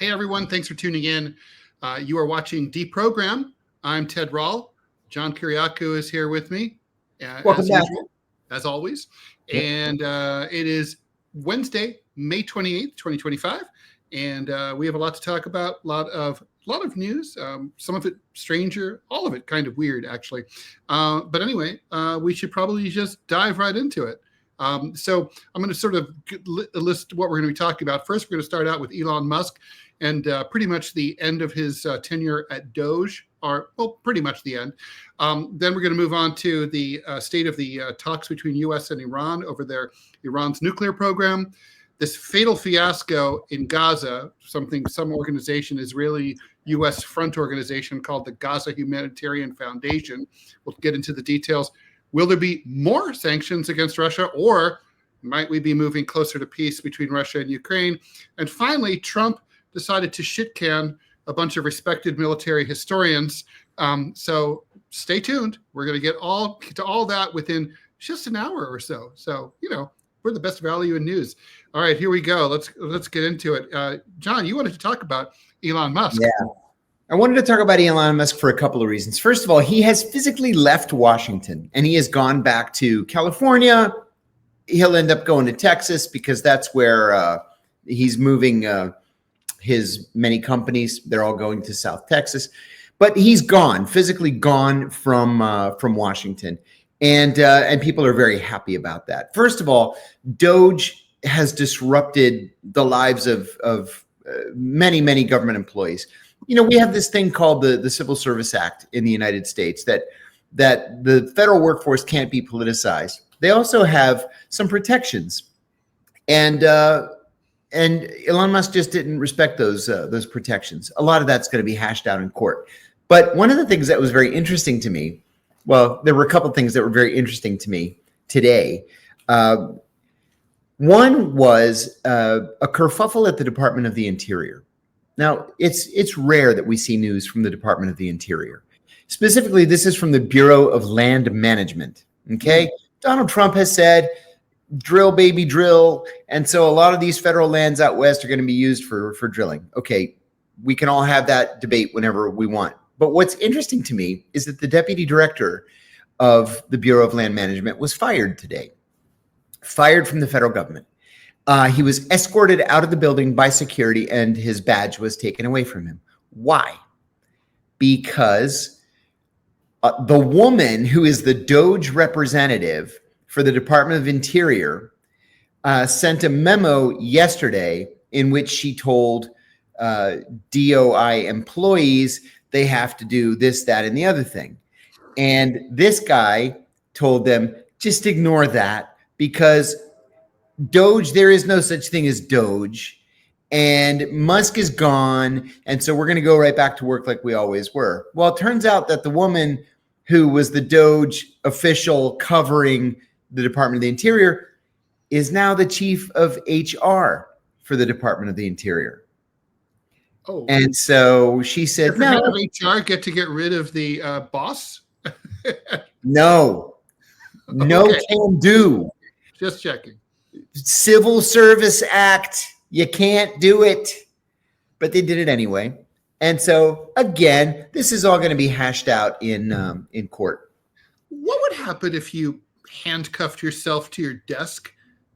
Hey, everyone. Thanks for tuning in. You are watching DeProgram. I'm Ted Rall. John Kiriakou is here with me, Welcome back. usual, as always. Yep. And it is Wednesday, May 28th, 2025. And we have a lot to talk about, a lot of news, some of it stranger, all of it kind of weird, actually. But anyway, we should probably just dive right into it. So I'm going to sort of list what we're going to be talking about. First, we're going to start out with Elon Musk and pretty much the end of his tenure at DOGE, or well, pretty much the end. Then we're going to move on to the state of the talks between U.S. and Iran over Iran's nuclear program. This fatal fiasco in Gaza, some organization, Israeli U.S. front organization called the Gaza Humanitarian Foundation. We'll get into the details. Will there be more sanctions against Russia, or might we be moving closer to peace between Russia and Ukraine? And finally, Trump decided to shit can a bunch of respected military historians. So stay tuned. We're going to get to all that within just an hour or so. So, we're the best value in news. All right, here we go. Let's get into it. John, you wanted to talk about Elon Musk. Yeah. I wanted to talk about Elon Musk for a couple of reasons. First of all, he has physically left Washington and he has gone back to California. He'll end up going to Texas because that's where he's moving his many companies. They're all going to South Texas. But he's physically gone from Washington. And people are very happy about that. First of all, DOGE has disrupted the lives of many, many government employees. We have this thing called the Civil Service Act in the United States that the federal workforce can't be politicized. They also have some protections, and Elon Musk just didn't respect those protections. A lot of that's going to be hashed out in court. But one of the things that was very interesting to me, well, there were a couple of things that were very interesting to me today. One was a kerfuffle at the Department of the Interior. Now, it's rare that we see news from the Department of the Interior. Specifically, this is from the Bureau of Land Management. Okay, Donald Trump has said, drill, baby, drill. And so a lot of these federal lands out west are going to be used for drilling. Okay, we can all have that debate whenever we want. But what's interesting to me is that the deputy director of the Bureau of Land Management was fired today, fired from the federal government. He was escorted out of the building by security and his badge was taken away from him. Why? Because the woman who is the DOGE representative for the Department of Interior sent a memo yesterday in which she told DOI employees they have to do this, that, and the other thing. And this guy told them, just ignore that because DOGE, there is no such thing as DOGE, and Musk is gone, and so we're going to go right back to work like we always were. Well, it turns out that the woman who was the DOGE official covering the Department of the Interior is now the chief of HR for the Department of the Interior. Oh, and so she said, "No, HR get to get rid of the boss." No, Okay. Can do. Just checking. Civil Service Act, you can't do it, but they did it anyway. And so again, this is all going to be hashed out in court. What would happen if you handcuffed yourself to your desk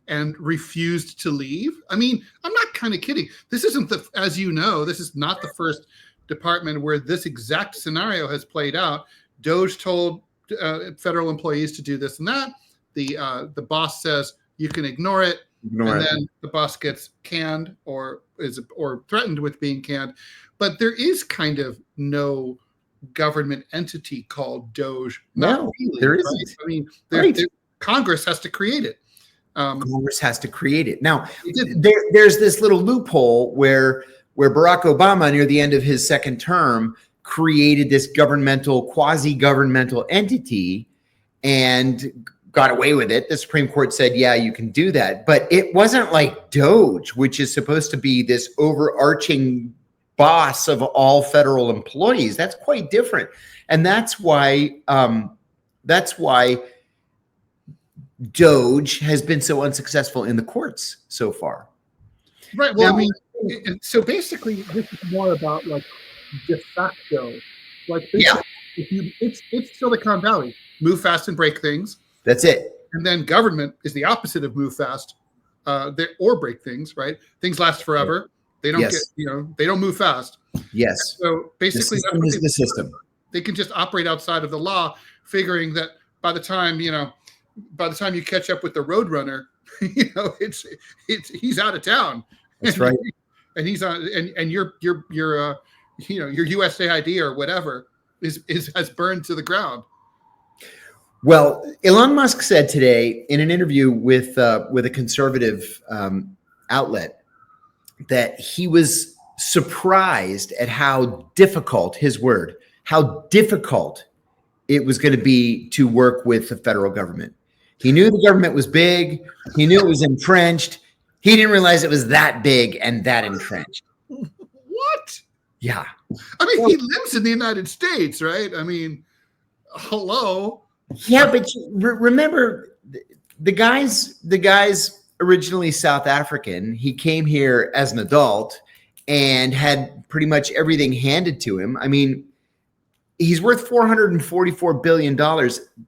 and refused to leave? I mean, I'm not kind of kidding. This isn't as you know, this is not the first department where this exact scenario has played out. DOGE told federal employees to do this and that. The boss says you can ignore it, then the boss gets canned or threatened with being canned. But there is kind of no government entity called DOGE. No, really, there isn't. Right? I mean, Congress has to create it. Congress has to create it. Now, there's this little loophole where Barack Obama, near the end of his second term, created this quasi-governmental entity and got away with it. The Supreme Court said, yeah, you can do that. But it wasn't like DOGE, which is supposed to be this overarching boss of all federal employees. That's quite different. And that's why DOGE has been so unsuccessful in the courts so far. Right. Well, now, I mean, And so basically, this is more about like de facto, like Yeah, if you, it's Silicon Valley, move fast and break things, that's it. and then government is the opposite of move fast, or break things. Right? Things last forever. They don't Yes. they don't move fast. Yes. So The basically, that's system what is the system. they can just operate outside of the law, figuring that by the time you catch up with the Roadrunner, he's out of town. That's right. And he's on, and your USAID or whatever has burned to the ground. Well, Elon Musk said today in an interview with a conservative outlet that he was surprised at how difficult, his word, how difficult it was going to be to work with the federal government. He knew the government was big. He knew it was entrenched. He didn't realize it was that big and that entrenched. What? Yeah. I mean, he lives in the United States, right? I mean, hello. Yeah, but remember, the guy's originally South African. He came here as an adult and had pretty much everything handed to him. I mean, he's worth $444 billion,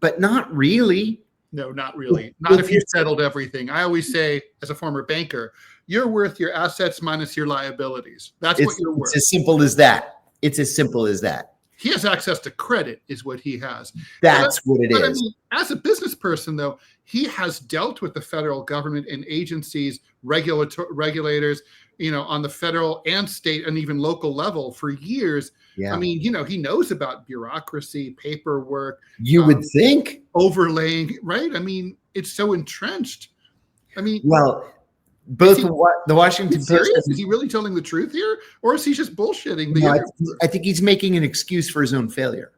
but not really. No, not really. Not if you settled everything. I always say, as a former banker, you're worth your assets minus your liabilities. That's what you're worth. It's as simple as that. It's as simple as that. He has access to credit, is what he has. That's what it is. I mean, as a business person, though, he has dealt with the federal government and agencies, regulators, on the federal and state and even local level for years. Yeah. I mean, he knows about bureaucracy, paperwork. You would think. Overlaying, right? I mean, it's so entrenched. I mean, well, both the Washington Post. Is he really telling the truth here, or is he just bullshitting? I think he's making an excuse for his own failure.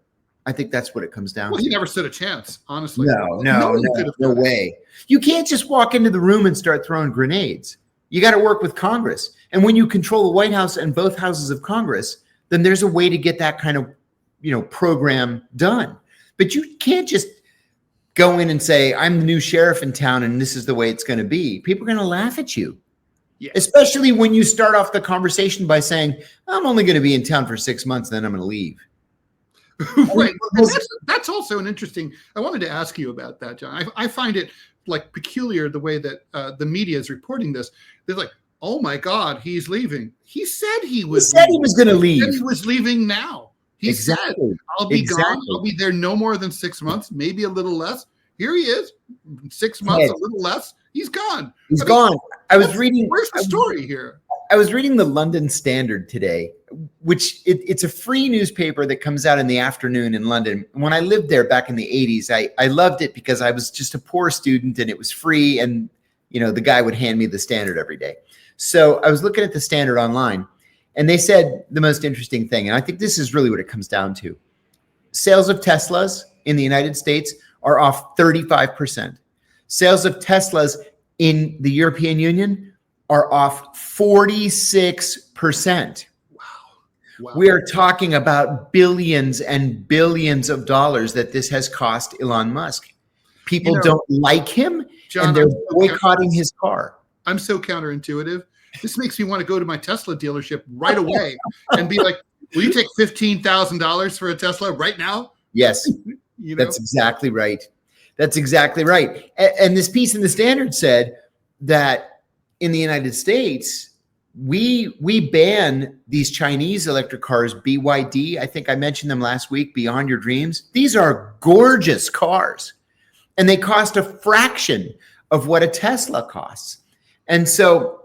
I think that's what it comes down to. He never stood a chance, honestly. No way. You can't just walk into the room and start throwing grenades. You got to work with Congress. And when you control the White House and both houses of Congress, then there's a way to get that kind of, program done. But you can't just go in and say, I'm the new sheriff in town and this is the way it's going to be. People are going to laugh at you. Yeah. Especially when you start off the conversation by saying, I'm only going to be in town for 6 months, then I'm going to leave. Right. That's also an interesting, I wanted to ask you about that, John. I find it like peculiar the way that the media is reporting this. They're like, oh my God, he's leaving. He said he was going to leave. And he was leaving now. He said, I'll be gone. I'll be there no more than 6 months, maybe a little less. Here he is, 6 months, a little less. He's gone. He's gone. I was reading. Where's the story here? I was reading the London Standard today, which it's a free newspaper that comes out in the afternoon in London. When I lived there back in the 80s, I loved it because I was just a poor student and it was free. And, the guy would hand me the Standard every day. So I was looking at the Standard online and they said the most interesting thing. And I think this is really what it comes down to. Sales of Teslas in the United States are off 35%. Sales of Teslas in the European Union are off 46%. Wow. We are talking about billions and billions of dollars that this has cost Elon Musk. People don't like him, John, and they're boycotting his car. I'm so counterintuitive. This makes me want to go to my Tesla dealership right away and be like, will you take $15,000 for a Tesla right now? Yes, that's exactly right. That's exactly right. And this piece in the Standard said that in the United States, we ban these Chinese electric cars, BYD. I think I mentioned them last week, Beyond Your Dreams. These are gorgeous cars, and they cost a fraction of what a Tesla costs. And so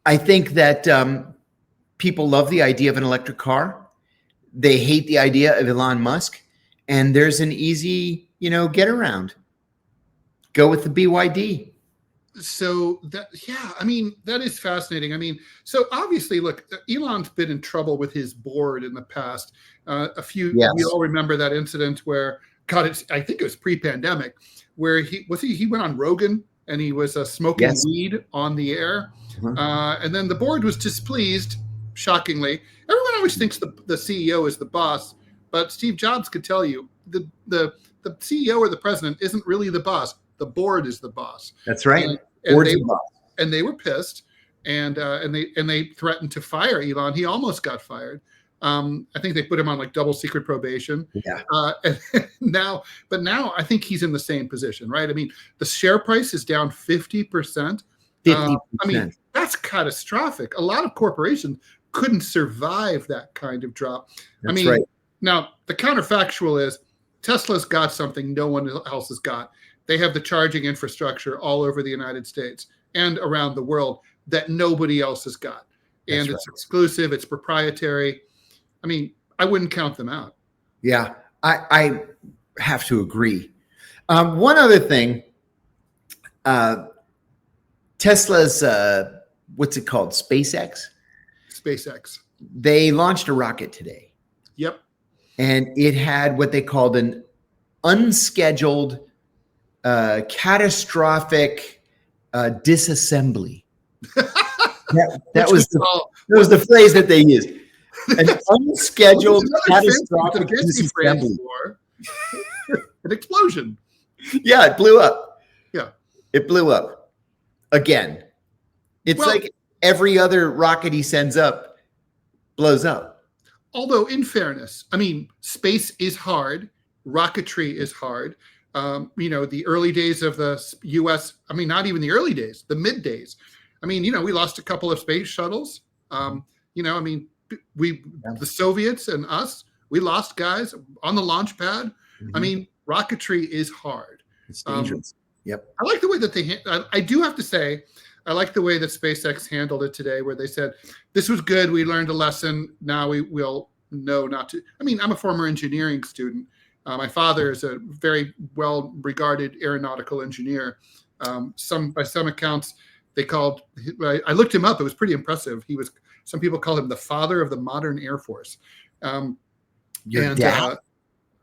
I think that people love the idea of an electric car. They hate the idea of Elon Musk. And there's an easy, get around. Go with the BYD. So that is fascinating. I mean, so obviously, look, Elon's been in trouble with his board in the past. We all remember that incident where, I think it was pre-pandemic, where he went on Rogan and he was smoking weed on the air. Mm-hmm. And then the board was displeased, shockingly. Everyone always thinks the CEO is the boss, but Steve Jobs could tell you the CEO or the president isn't really the boss. The board is the boss. That's right. And they were pissed. and they threatened to fire Elon. He almost got fired. I think they put him on like double secret probation. Yeah. And now I think he's in the same position, right? I mean, the share price is down 50%. 50%. I mean, that's catastrophic. A lot of corporations couldn't survive that kind of drop. That's I mean, right. Now the counterfactual is Tesla's got something no one else has got. They have the charging infrastructure all over the United States and around the world that nobody else has got. And it's exclusive, it's proprietary. I mean, I wouldn't count them out. Yeah, I have to agree. One other thing, Tesla's, what's it called? SpaceX? SpaceX. They launched a rocket today. Yep. And it had what they called an unscheduled, catastrophic disassembly. That was the phrase that they used. An unscheduled catastrophic disassembly. An explosion. Yeah, it blew up. Yeah. It blew up. Again. It's like every other rocket he sends up blows up. Although, in fairness, I mean, space is hard. Rocketry is hard. The early days of the U.S., I mean, not even the early days, the mid days. I mean, we lost a couple of space shuttles. The Soviets and us, we lost guys on the launch pad. Mm-hmm. I mean, rocketry is hard. It's dangerous. Yep. I like the way that I do have to say, I like the way that SpaceX handled it today, where they said, this was good. We learned a lesson. Now we will know not to. I mean, I'm a former engineering student. My father is a very well-regarded aeronautical engineer. By some accounts, I looked him up. It was pretty impressive. Some people call him the father of the modern Air Force. Your dad?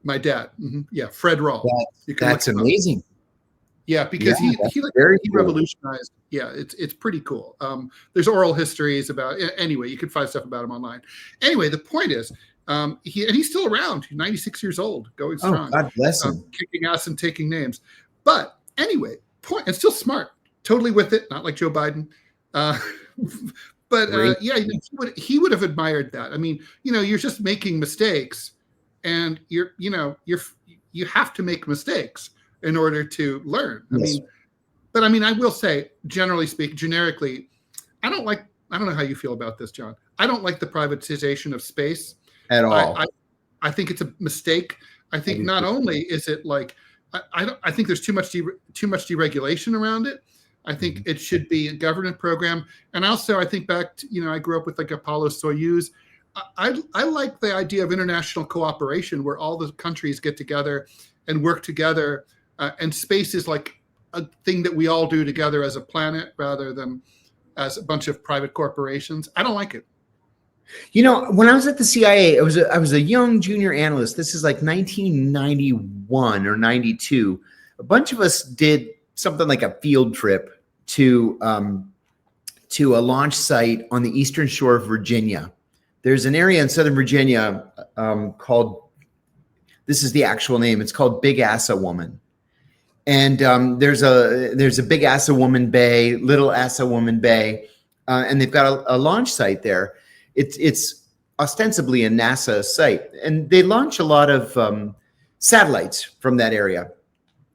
My dad. Mm-hmm. Yeah, Fred Rall. That's amazing. Yeah, because he revolutionized. Yeah, it's pretty cool. There's oral histories about. Anyway, you can find stuff about him online. Anyway, the point is, he's still around. He's 96 years old, going strong. God bless him. Kicking ass and taking names. But anyway, and still smart. Totally with it. Not like Joe Biden. He would have admired that. I mean, you're just making mistakes, and you have to make mistakes in order to learn. I mean, I will say, generically, I don't know how you feel about this, John. I don't like the privatization of space at all. I think it's a mistake. I think not only is it like, I think there's too much deregulation around it. I think it should be a government program. And also I think back to, I grew up with like Apollo Soyuz. I like the idea of international cooperation where all the countries get together and work together. And space is like a thing that we all do together as a planet rather than as a bunch of private corporations. I don't like it. When I was at the CIA, I was a young junior analyst. This is like 1991 or 92. A bunch of us did something like a field trip to a launch site on the eastern shore of Virginia. There's an area in Southern Virginia called, this is the actual name, it's called Big Assawoman. And there's a Big Assawoman Bay, Little Assawoman Bay, and they've got a launch site there. It's ostensibly a NASA site, and they launch a lot of satellites from that area.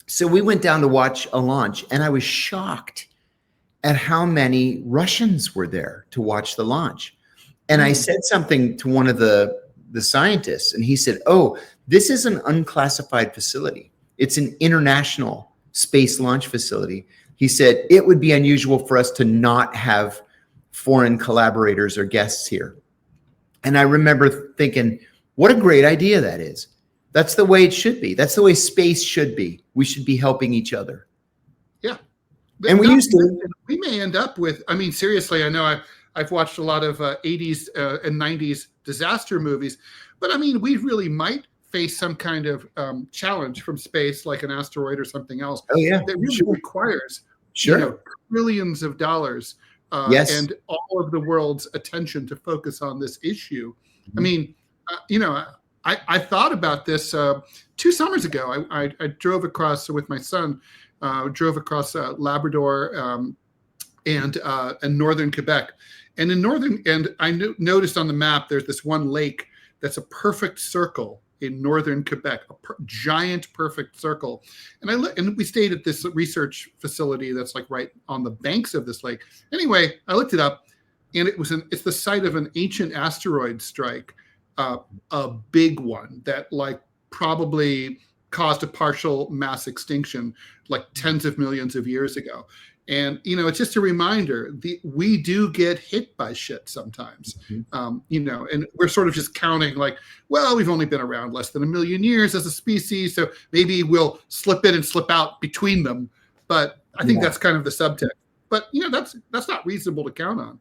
So we went down to watch a launch, and I was shocked at how many Russians were there to watch the launch. And I said something to one of the scientists, and he said, "Oh, this is an unclassified facility. It's an international space launch facility." He said, "It would be unusual for us to not have foreign collaborators or guests here." And I remember thinking, what a great idea that is. That's the way it should be. That's the way space should be. We should be helping each other. Yeah. And we may end up with, I mean, seriously, I know I've watched a lot of 80s and 90s disaster movies, but I mean, we really might face some kind of challenge from space, like an asteroid or something else. Oh, yeah. That really requires trillions of dollars and all of the world's attention to focus on this issue. Mm-hmm. I mean, I thought about this 2 summers ago. I drove across with my son, Labrador, and northern Quebec. And I noticed on the map there's this one lake that's a perfect circle in northern Quebec, giant perfect circle. And we stayed at this research facility that's like right on the banks of this lake. Anyway, I looked it up, and it's the site of an ancient asteroid strike, a big one that like probably caused a partial mass extinction like tens of millions of years ago. And, it's just a reminder, we do get hit by shit sometimes, and we're sort of just counting like, well, we've only been around less than 1 million years as a species, so maybe we'll slip in and slip out between them. But I think that's kind of the subtext. But, that's not reasonable to count on.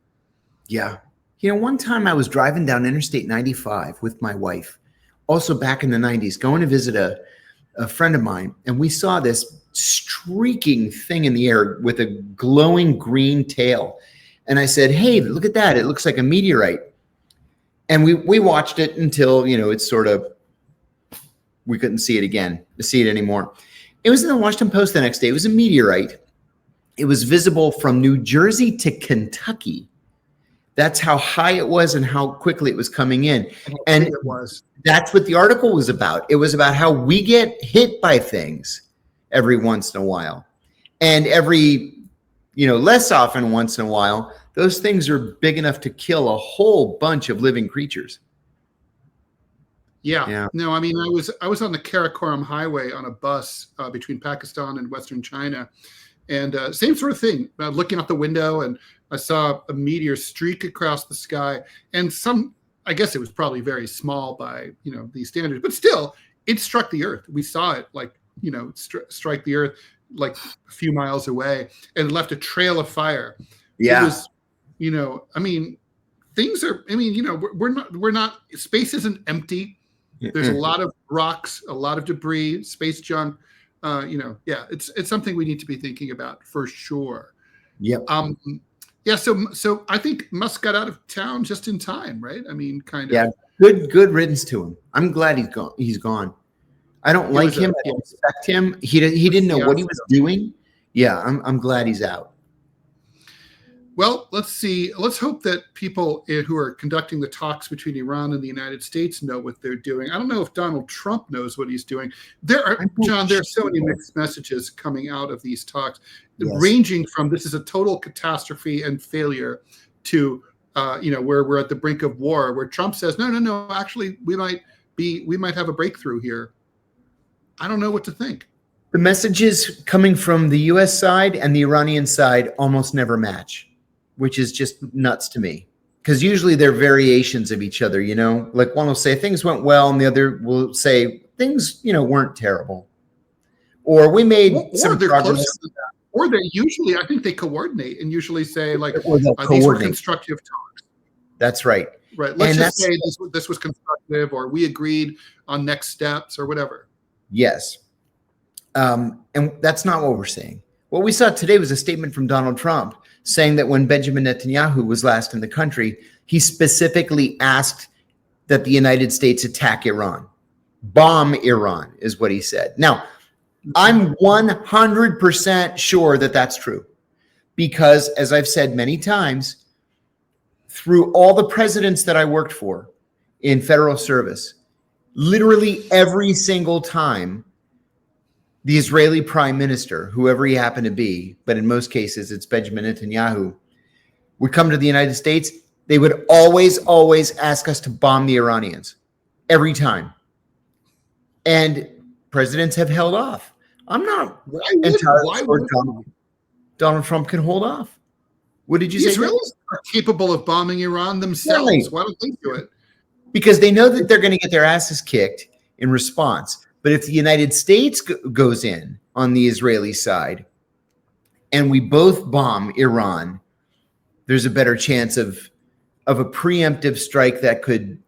Yeah. One time I was driving down Interstate 95 with my wife, also back in the 90s, going to visit a friend of mine, and we saw this streaking thing in the air with a glowing green tail. And I said, hey, look at that. It looks like a meteorite. And we watched it until, it's sort of, we couldn't see it anymore. It was in the Washington Post the next day. It was a meteorite. It was visible from New Jersey to Kentucky. That's how high it was and how quickly it was coming in. And it was. That's what the article was about. It was about how we get hit by things every once in a while. And every, less often once in a while, those things are big enough to kill a whole bunch of living creatures. Yeah. No, I mean, I was on the Karakoram Highway on a bus between Pakistan and Western China. And same sort of thing, looking out the window, and I saw a meteor streak across the sky. And I guess it was probably very small by, these standards, but still, it struck the earth. We saw it like, strike the earth like a few miles away, and left a trail of fire. Yeah. It was, I mean, things are, we're not, space isn't empty. There's a lot of rocks, a lot of debris, space junk. It's something we need to be thinking about for sure. Yep. So I think Musk got out of town just in time, right? I mean, kind of. Yeah. Good riddance to him. I'm glad he's gone. I don't like him. I don't respect him. He didn't know what he was doing. Yeah. I'm glad he's out. Well, let's see. Let's hope that people who are conducting the talks between Iran and the United States know what they're doing. I don't know if Donald Trump knows what he's doing. There are so many mixed messages coming out of these talks, ranging from this is a total catastrophe and failure to, where we're at the brink of war, where Trump says, no, actually, we might have a breakthrough here. I don't know what to think. The messages coming from the U.S. side and the Iranian side almost never match, which is just nuts to me, because usually they're variations of each other, like one will say things went well and the other will say things, weren't terrible, or we made some progress. Or they usually, I think they coordinate and usually say like, these were constructive talks. That's right. Right. Let's just say this was constructive, or we agreed on next steps or whatever. Yes. And that's not what we're saying. What we saw today was a statement from Donald Trump saying that when Benjamin Netanyahu was last in the country, he specifically asked that the United States attack Iran. Bomb Iran is what he said. Now, I'm 100% sure that that's true, because as I've said many times, through all the presidents that I worked for in federal service, literally every single time the Israeli prime minister, whoever he happened to be, but in most cases it's Benjamin Netanyahu, would come to the United States, they would always ask us to bomb the Iranians. Every time. And presidents have held off. I'm not entirely sure Donald Trump can hold off. What did you say? Israelis are capable of bombing Iran themselves. Really? Why don't they do it? Because they know that they're going to get their asses kicked in response. But if the United States goes in on the Israeli side and we both bomb Iran, there's a better chance of a preemptive strike that could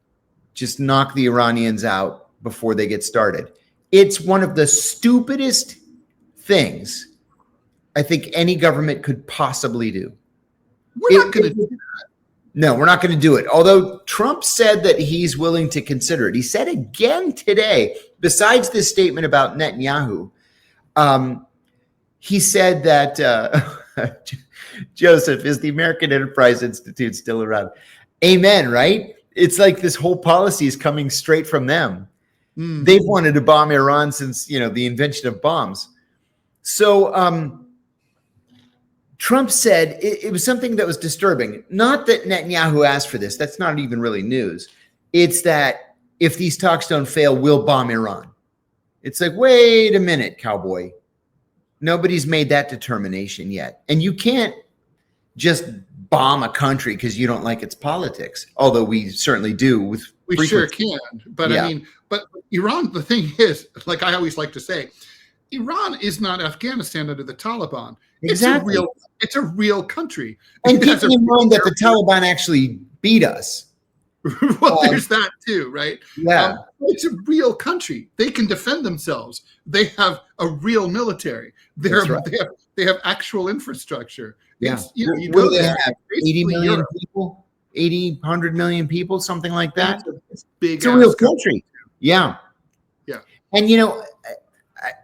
just knock the Iranians out before they get started. It's one of the stupidest things I think any government could possibly do. We're not going to do that. No, we're not going to do it. Although Trump said that he's willing to consider it. He said again today, besides this statement about Netanyahu, he said that Joseph, is the American Enterprise Institute still around? Amen, right? It's like this whole policy is coming straight from them. They've wanted to bomb Iran since, the invention of bombs. So Trump said it was something that was disturbing. Not that Netanyahu asked for this. That's not even really news. It's that if these talks don't fail, we'll bomb Iran. It's like, wait a minute, cowboy. Nobody's made that determination yet. And you can't just bomb a country because you don't like its politics, although we certainly do with we frequency. sure can. But Yeah. I mean, but Iran, the thing is, like I always like to say, Iran is not Afghanistan under the Taliban. Exactly. It's a real country. And It has keeping in mind that the real- Taliban actually beat us. well, there's that too, right? Yeah. It's a real country. They can defend themselves. They have a real military. That's right. They have actual infrastructure. Yeah. It's, you What go do they there, have? basically 80 million Europe. people? 80, 100 million people, something like that? It's big. It's a real country. Yeah. Yeah. And,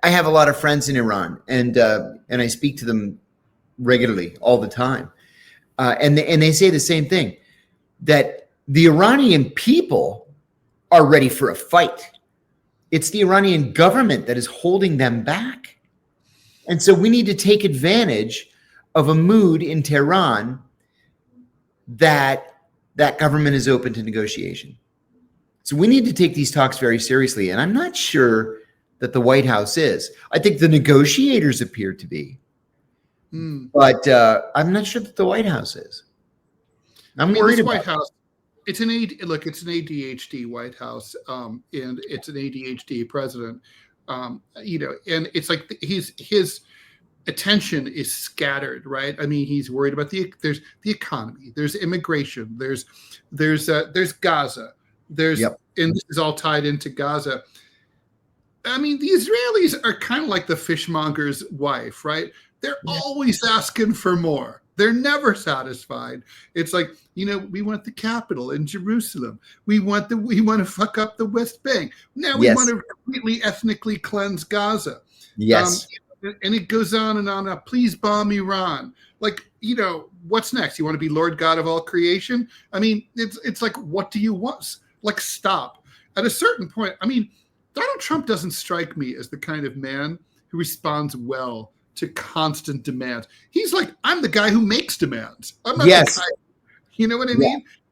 I have a lot of friends in Iran, and I speak to them regularly all the time. And they say the same thing, that the Iranian people are ready for a fight. It's the Iranian government that is holding them back. And so we need to take advantage of a mood in Tehran that government is open to negotiation. So we need to take these talks very seriously. And I'm not sure that the White House is. I think the negotiators appear to be. But I'm not sure that the White House is. I'm worried this about White House. It's an ADHD White House, and it's an ADHD president. And it's like his attention is scattered, right? I mean, he's worried about there's the economy, there's immigration, there's Gaza, and this is all tied into Gaza. I mean, the Israelis are kind of like the fishmonger's wife, right? They're always asking for more. They're never satisfied. It's like, we want the capital in Jerusalem. We want to fuck up the West Bank. Now we want to completely ethnically cleanse Gaza. Yes. And it goes on and on. Please bomb Iran. Like, what's next? You want to be Lord God of all creation? I mean, it's like, what do you want? Like, stop. At a certain point, I mean, Donald Trump doesn't strike me as the kind of man who responds well to constant demands. He's like, I'm the guy who makes demands. I'm not the guy. You know what I mean?